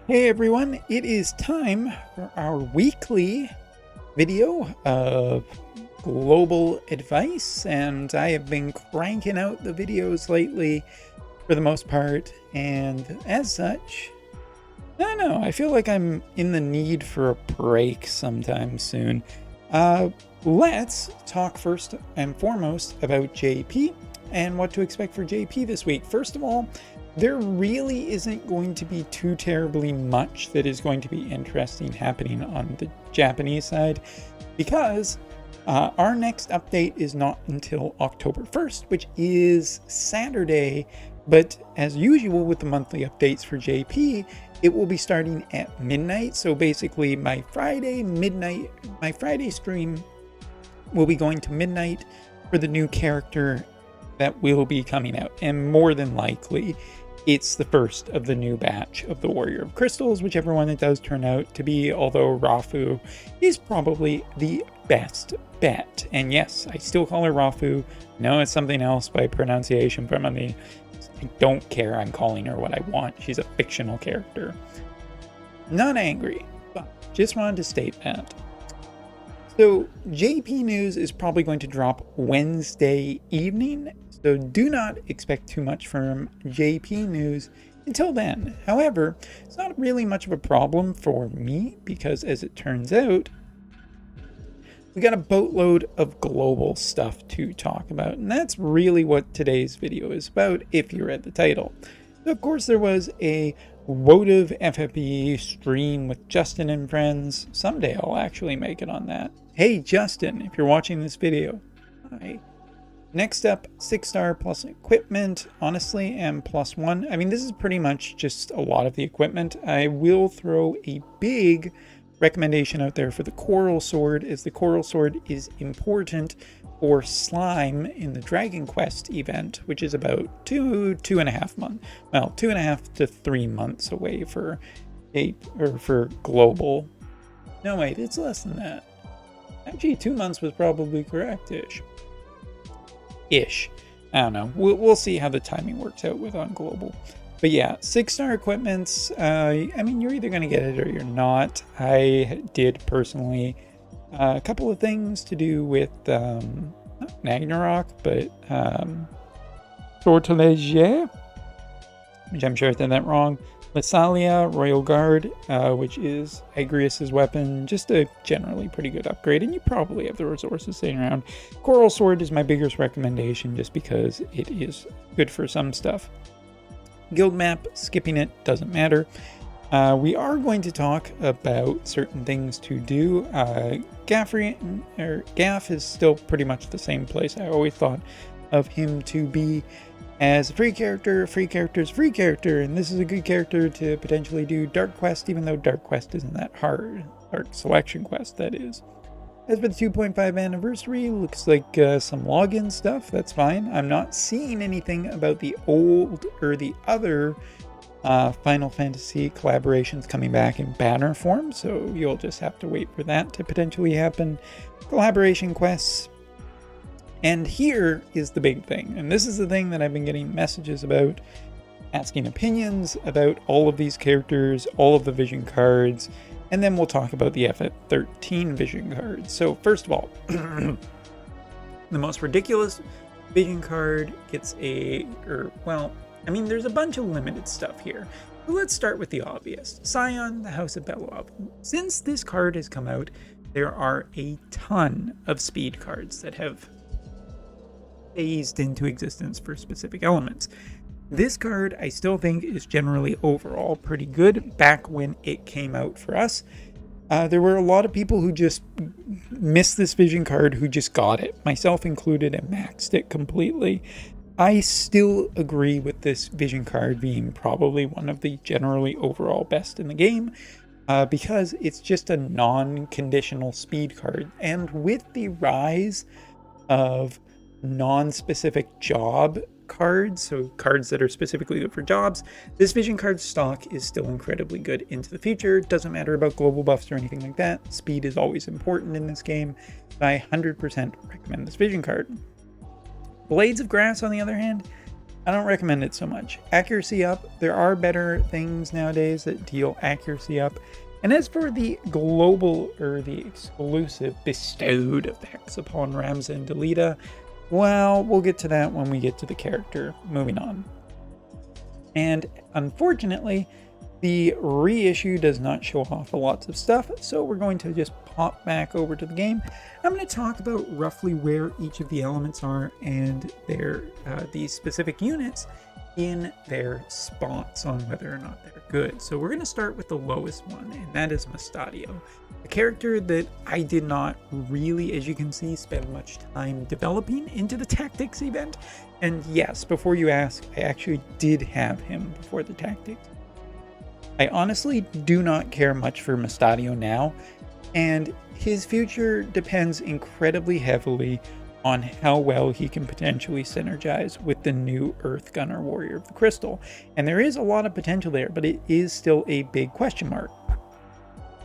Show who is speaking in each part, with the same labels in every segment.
Speaker 1: Hey everyone, it is time for our weekly video of global advice, and I have been cranking out the videos lately for the most part, and as such, I don't know, I feel like I'm in the need for a break sometime soon. Let's talk first and foremost about JP and what to expect for JP this week. First of all, there really isn't going to be too terribly much that is going to be interesting happening on the Japanese side, because our next update is not until October 1st, which is Saturday. But as usual with the monthly updates for JP, it will be starting at midnight. So basically my Friday stream will be going to midnight for the new character that will be coming out. And more than likely, it's the first of the new batch of the Warrior of Crystals, whichever one it does turn out to be, although Rafu is probably the best bet. And yes, I still call her Rafu. No, it's something else by pronunciation from me. I don't care, I'm calling her what I want. She's a fictional character. Not angry, but just wanted to state that. So JP news is probably going to drop Wednesday evening, so do not expect too much from JP news until then. However, it's not really much of a problem for me because, as it turns out, we got a boatload of global stuff to talk about, and that's really what today's video is about if you read the title. So of course, there was a Wotv FFP stream with Justin and friends. Someday I'll actually make it on that. Hey Justin, if you're watching this video, hi. Next up, 6-star plus equipment, honestly, and +1. I mean, this is pretty much just a lot of the equipment. I will throw a big recommendation out there for the Coral Sword, as the Coral Sword is important for slime in the Dragon Quest event, which is about 2.5 months. Well, 2.5 to 3 months away for global. No, wait, it's less than that. Actually, 2 months was probably correct-ish. I don't know. We'll see how the timing works out with on global. But yeah, 6-star equipments. I mean, you're either going to get it or you're not. I did personally a couple of things to do with not Ragnarok, but Sortilege, which I'm sure I said that wrong. Lysalia, Royal Guard, which is Agrius's weapon, just a generally pretty good upgrade, and you probably have the resources sitting around. Coral Sword is my biggest recommendation just because it is good for some stuff. Guild map, skipping it, doesn't matter. We are going to talk about certain things to do. Gaff is still pretty much the same place. I always thought of him to be as a free character. Free character is free character, and this is a good character to potentially do Dark Quest, even though Dark Quest isn't that hard. Dark Selection Quest, that is. As for the 2.5 anniversary, looks like some login stuff. That's fine. I'm not seeing anything about the old or the other Final Fantasy collaborations coming back in banner form, so you'll just have to wait for that to potentially happen. Collaboration quests. And here is the big thing, and this is the thing that I've been getting messages about, asking opinions about all of these characters, all of the vision cards, and then we'll talk about the FF13 vision cards. So first of all, the most ridiculous vision card gets there's a bunch of limited stuff here. But let's start with the obvious. Scion, the House of Belov. Since this card has come out, there are a ton of speed cards that have phased into existence for specific elements. This card I still think is generally overall pretty good. Back when it came out for us, there were a lot of people who just missed this vision card who just got it, myself included, and maxed it completely. I still agree with this vision card being probably one of the generally overall best in the game, because it's just a non-conditional speed card, and with the rise of non-specific job cards, so cards that are specifically good for jobs, this vision card stock is still incredibly good into the future. Doesn't matter about global buffs or anything like that. Speed is always important in this game. I 100% recommend this vision card. Blades of Grass, on the other hand, I don't recommend it so much. Accuracy up, there are better things nowadays that deal accuracy up. And as for the global or the exclusive bestowed effects upon Ramza and Delita, well, we'll get to that when we get to the character. Moving on. And unfortunately, the reissue does not show off lots of stuff, so we're going to just pop back over to the game. I'm going to talk about roughly where each of the elements are and their these specific units in their spots on whether or not they're good. So we're going to start with the lowest one, and that is Mustadio, a character that I did not really, as you can see, spend much time developing into the tactics event. And yes, before you ask, I actually did have him before the tactics. I honestly do not care much for Mustadio now, and his future depends incredibly heavily on how well he can potentially synergize with the new Earth Gunner Warrior of the Crystal. And there is a lot of potential there, but it is still a big question mark.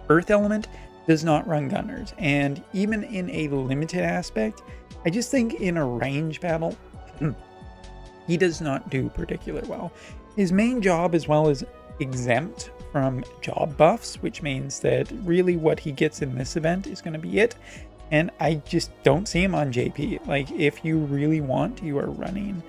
Speaker 1: Earth Element does not run Gunners, and even in a limited aspect, I just think in a range battle, he does not do particularly well. His main job, as well as exempt from job buffs, which means that really what he gets in this event is going to be it. And I just don't see him on JP. Like, if you really want, you are running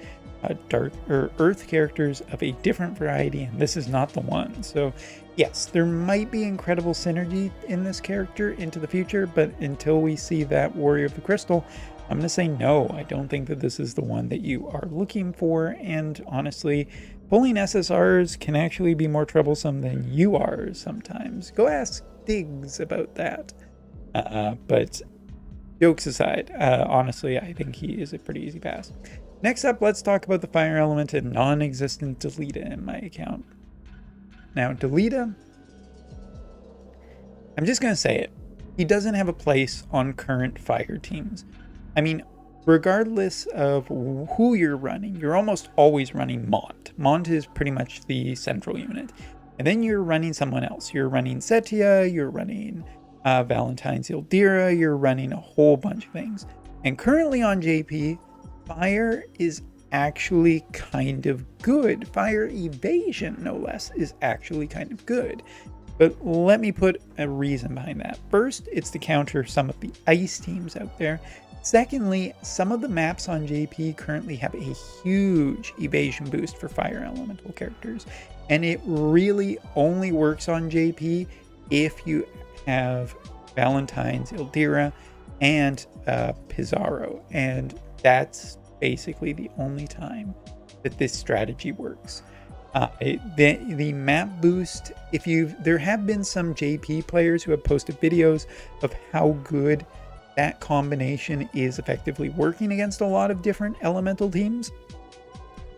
Speaker 1: dark or earth characters of a different variety, and this is not the one. So yes, there might be incredible synergy in this character into the future, but until we see that Warrior of the Crystal, I'm going to say no. I don't think that this is the one that you are looking for, and honestly, pulling SSRs can actually be more troublesome than URs sometimes. Go ask Diggs about that. But jokes aside, honestly, I think he is a pretty easy pass. Next up, let's talk about the fire element and non-existent Delita in my account. Now, Delita, I'm just going to say it. He doesn't have a place on current fire teams. I mean, regardless of who you're running, you're almost always running Mont. Mont is pretty much the central unit. And then you're running someone else. You're running Setia, you're running Valentine's Ildira, you're running a whole bunch of things. And currently on JP, fire is actually kind of good. Fire evasion, no less, is actually kind of good. But let me put a reason behind that. First, it's to counter some of the ice teams out there. Secondly, some of the maps on JP currently have a huge evasion boost for fire elemental characters, and it really only works on JP if you have Valentine's Ildira and Pizarro, and that's basically the only time that this strategy works. The map boost, there have been some JP players who have posted videos of how good that combination is effectively working against a lot of different elemental teams,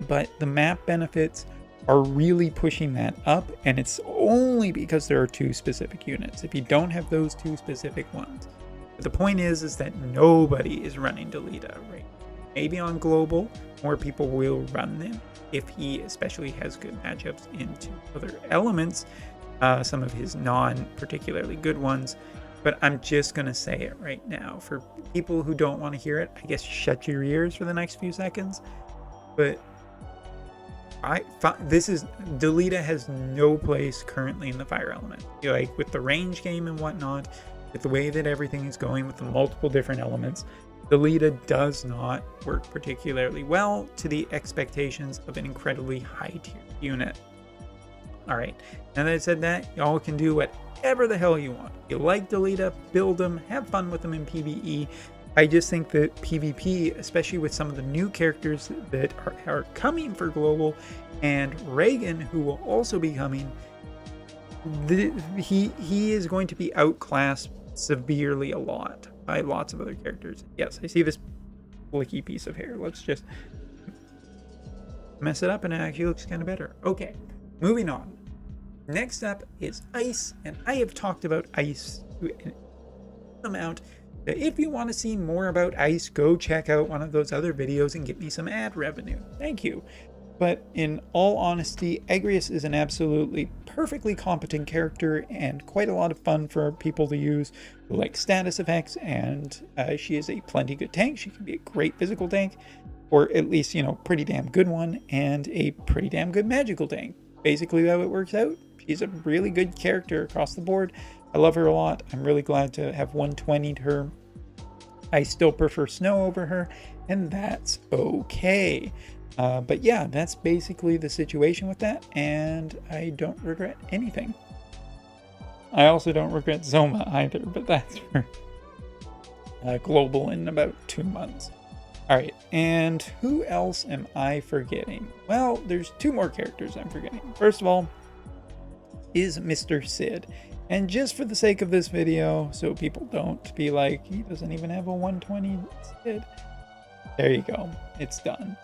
Speaker 1: but the map benefits are really pushing that up, and it's only because there are two specific units. If you don't have those two specific ones, but the point is that nobody is running Delita right. Maybe on global, more people will run them if he especially has good matchups into other elements, some of his non-particularly good ones. But I'm just going to say it right now. For people who don't want to hear it, I guess shut your ears for the next few seconds. But Delita has no place currently in the fire element. Like, with the range game and whatnot, with the way that everything is going with the multiple different elements, Delita does not work particularly well to the expectations of an incredibly high tier unit. Alright, now that I said that, y'all can do whatever the hell you want. If you like Delita, build them, have fun with them in PvE. I just think that PvP, especially with some of the new characters that are coming for global, and Reagan, who will also be coming, he is going to be outclassed severely a lot by lots of other characters. Yes, I see this flicky piece of hair. Let's just mess it up, and it actually looks kind of better. Okay, moving on. Next up is Ice, and I have talked about Ice to an amount. If you want to see more about Ice, go check out one of those other videos and get me some ad revenue. Thank you. But in all honesty, Agrius is an absolutely perfectly competent character and quite a lot of fun for people to use who like status effects, and she is a plenty good tank. She can be a great physical tank. or at least, you know, pretty damn good one, and a pretty damn good magical tank. Basically how it works out. She's a really good character across the board. I love her a lot. I'm really glad to have 120'd her. I still prefer Snow over her, and that's okay. But yeah, that's basically the situation with that, and I don't regret anything. I also don't regret Zoma either, but that's for global in about 2 months. All right, and who else am I forgetting? Well, there's 2 more characters I'm forgetting. First of all is Mr. Sid. And just for the sake of this video, so people don't be like, he doesn't even have a 120 Sid. There you go, it's done.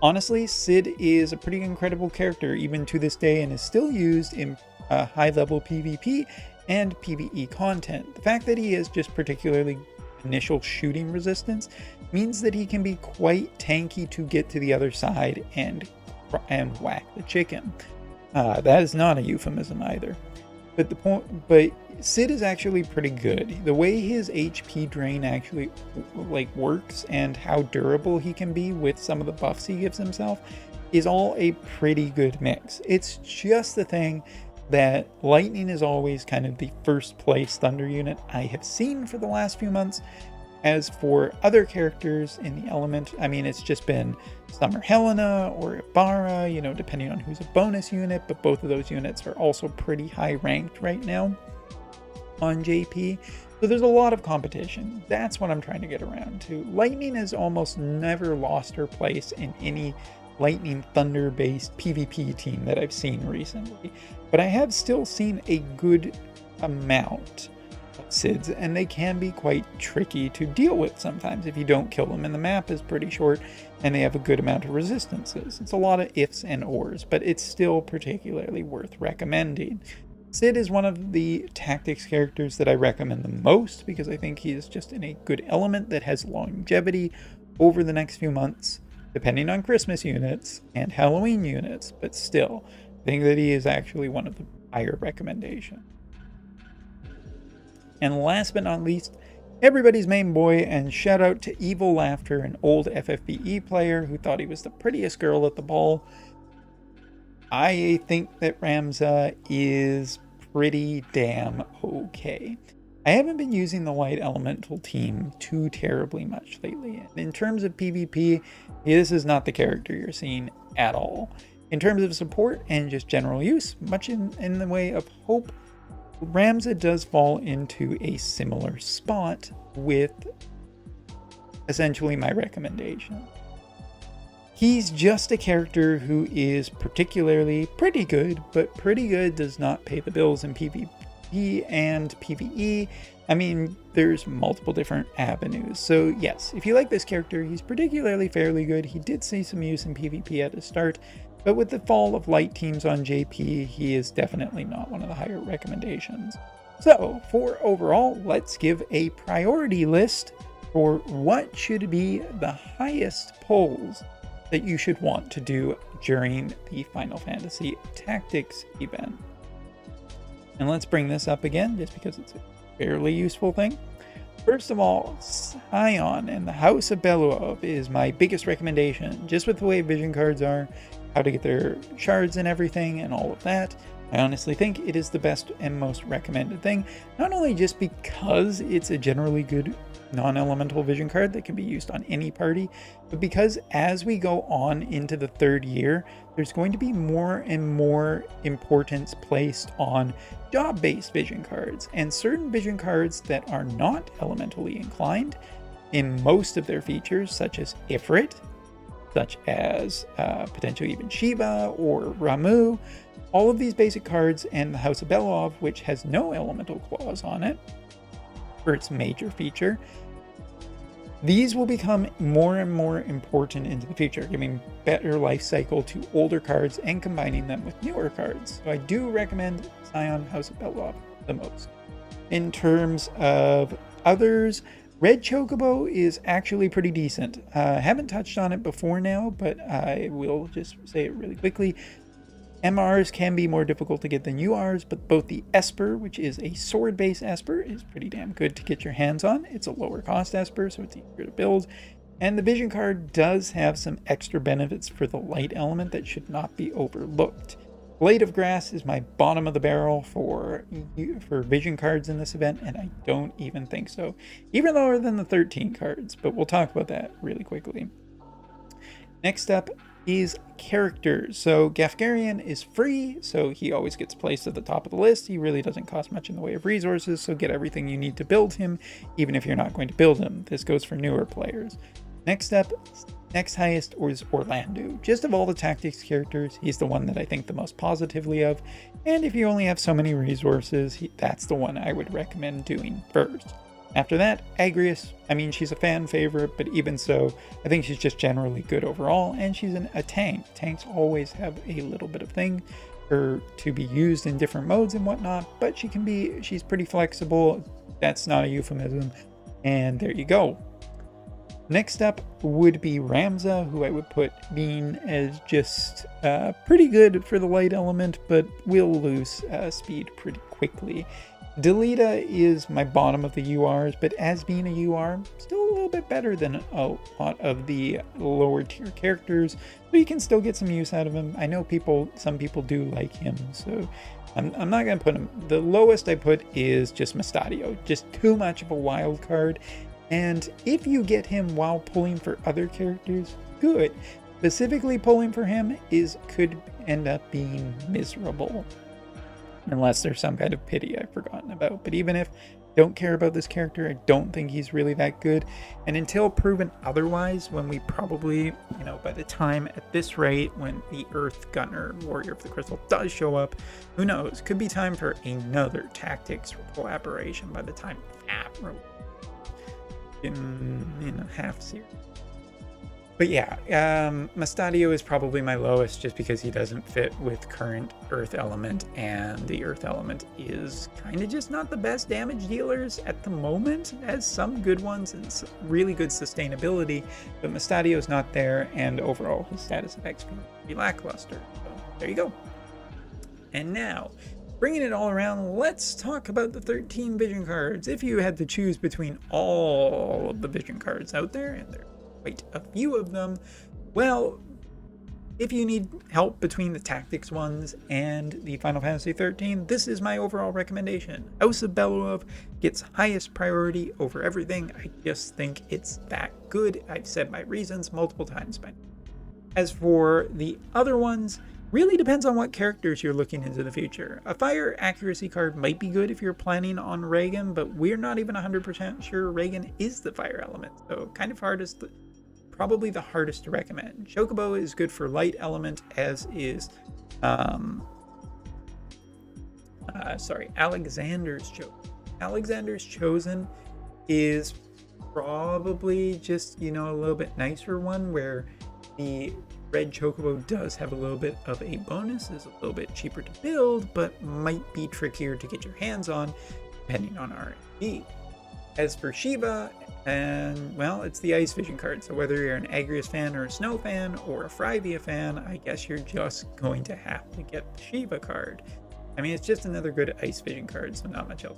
Speaker 1: Honestly, Sid is a pretty incredible character even to this day and is still used in high-level PvP and PvE content. The fact that he has just particularly initial shooting resistance means that he can be quite tanky to get to the other side and whack the chicken. That is not a euphemism either. But Sid is actually pretty good. The way his HP drain actually works and how durable he can be with some of the buffs he gives himself is all a pretty good mix. It's just the thing that Lightning is always kind of the first place Thunder unit I have seen for the last few months. As for other characters in the element, I mean, it's just been Summer Helena or Ibarra, you know, depending on who's a bonus unit, but both of those units are also pretty high ranked right now on JP. So there's a lot of competition. That's what I'm trying to get around to. Lightning has almost never lost her place in any Lightning Thunder based PvP team that I've seen recently, but I have still seen a good amount of Sids, and they can be quite tricky to deal with sometimes if you don't kill them, and the map is pretty short and they have a good amount of resistances. It's a lot of ifs and ors, but it's still particularly worth recommending. Sid is one of the tactics characters that I recommend the most because I think he is just in a good element that has longevity over the next few months, depending on Christmas units and Halloween units, but still, I think that he is actually one of the higher recommendations. And last but not least, everybody's main boy, and shout out to Evil Laughter, an old FFBE player who thought he was the prettiest girl at the ball. I think that Ramza is pretty damn okay. I haven't been using the Light Elemental team too terribly much lately. And in terms of PvP, this is not the character you're seeing at all. In terms of support and just general use, much in the way of hope, Ramza does fall into a similar spot with essentially my recommendation. He's just a character who is particularly pretty good, but pretty good does not pay the bills in PvP and PvE. I mean, there's multiple different avenues. So yes, if you like this character, he's particularly fairly good. He did see some use in PvP at the start, but with the fall of light teams on JP, he is definitely not one of the higher recommendations. So for overall, let's give a priority list for what should be the highest polls that you should want to do during the Final Fantasy Tactics event. And let's bring this up again, just because it's a fairly useful thing. First of all, Scion and the House of Beluov is my biggest recommendation, just with the way vision cards are, how to get their shards and everything, and all of that. I honestly think it is the best and most recommended thing, not only just because it's a generally good non-elemental vision card that can be used on any party, but because as we go on into the 3rd year, there's going to be more and more importance placed on job-based vision cards, and certain vision cards that are not elementally inclined in most of their features, such as Ifrit, such as potentially even Shiva or Ramu. All of these basic cards, and the House of Beluov, which has no elemental clause on it for its major feature, these will become more and more important into the future, giving better life cycle to older cards and combining them with newer cards. So I do recommend Scion House of Beluov the most. In terms of others, Red Chocobo is actually pretty decent. Haven't touched on it before now, but I will just say it really quickly. MRs can be more difficult to get than URs, but both the Esper, which is a sword-based Esper, is pretty damn good to get your hands on. It's a lower cost Esper, so it's easier to build. And the vision card does have some extra benefits for the light element that should not be overlooked. Blade of Grass is my bottom of the barrel for vision cards in this event, and I don't even think so. Even lower than the 13 cards, but we'll talk about that really quickly. Next up is characters. So Gafgarian is free, so he always gets placed at the top of the list. He really doesn't cost much in the way of resources, so get everything you need to build him, even if you're not going to build him. This goes for newer players. Next up, next highest is Orlando. Just of all the tactics characters, he's the one that I think the most positively of, and if you only have so many resources, that's the one I would recommend doing first. After that, Agrias. I mean, she's a fan favorite, but even so, I think she's just generally good overall, and she's a tank. Tanks always have a little bit of thing to be used in different modes and whatnot, but she's pretty flexible. That's not a euphemism, and there you go. Next up would be Ramza, who I would put being as just pretty good for the light element, but will lose speed pretty quickly. Delita is my bottom of the URs, but as being a UR, still a little bit better than a lot of the lower tier characters, but you can still get some use out of him. I know some people do like him, so I'm not going to put him. The lowest I put is just Mustadio, just too much of a wild card. And if you get him while pulling for other characters, good. Specifically pulling for him could end up being miserable. Unless there's some kind of pity I've forgotten about. But even if I don't care about this character, I don't think he's really that good. And until proven otherwise, when we probably, by the time at this rate, when the Earth Gunner Warrior of the Crystal does show up, who knows? Could be time for another tactics collaboration by the time that in a half series. But yeah, Mustadio is probably my lowest just because he doesn't fit with current Earth Element, and the Earth Element is kind of just not the best damage dealers at the moment. It has some good ones and some really good sustainability, but Mustadio is not there, and overall his status of XP is pretty lackluster. So there you go. And now, bringing it all around, let's talk about the 13 vision cards. If you had to choose between all of the vision cards out there, and there are quite a few of them, well, if you need help between the tactics ones and the Final Fantasy 13, this is my overall recommendation. House of Beluov gets highest priority over everything. I just think it's that good. I've said my reasons multiple times by now. As for the other ones, really depends on what characters you're looking into the future. A fire accuracy card might be good if you're planning on Reagan, but we're not even 100% sure Reagan is the fire element, so kind of probably the hardest to recommend. Chocobo is good for light element, as is Alexander's Chosen. Alexander's Chosen is probably just, a little bit nicer one, where the red Chocobo does have a little bit of a bonus, is a little bit cheaper to build, but might be trickier to get your hands on, depending on RNG. As for Shiva, it's the Ice Vision card, so whether you're an Agrias fan or a Snow fan or a Frivia fan, I guess you're just going to have to get the Shiva card. I mean, it's just another good Ice Vision card, so not much else.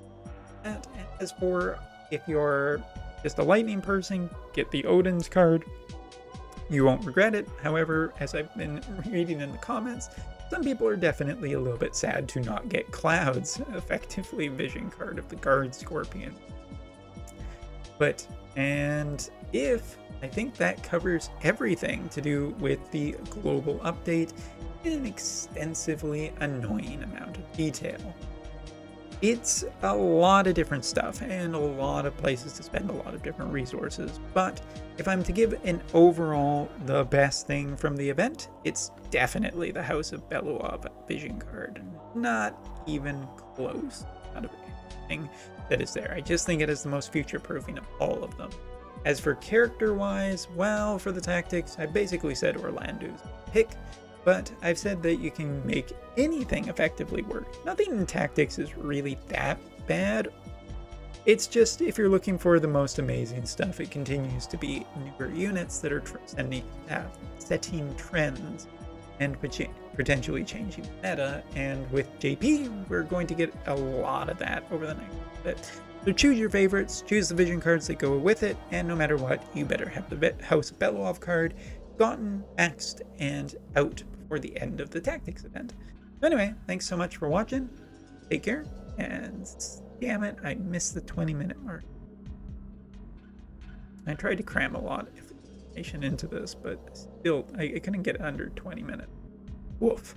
Speaker 1: And as for if you're just a Lightning person, get the Odin's card. You won't regret it. However, as I've been reading in the comments, some people are definitely a little bit sad to not get Cloud's effectively vision card of the Guard Scorpion. I think that covers everything to do with the global update in an extensively annoying amount of detail. It's a lot of different stuff and a lot of places to spend a lot of different resources, but if I'm to give an overall the best thing from the event, it's definitely the House of Beluov vision card. Not even close out of anything that is there. I just think it is the most future-proofing of all of them. As for character-wise, well, for the tactics, I basically said Orlando's pick, but I've said that you can make anything effectively work. Nothing in tactics is really that bad. It's just, if you're looking for the most amazing stuff, it continues to be newer units that are setting trends and potentially changing meta. And with JP, we're going to get a lot of that over the next bit. So choose your favorites, choose the vision cards that go with it, and no matter what, you better have the House Belov card gotten, maxed, and out before the end of the Tactics event. So anyway, thanks so much for watching. Take care, and damn it, I missed the 20-minute mark. I tried to cram a lot of information into this, but still, I couldn't get under 20 minutes. Woof.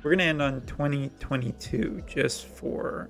Speaker 1: We're going to end on 2022 just for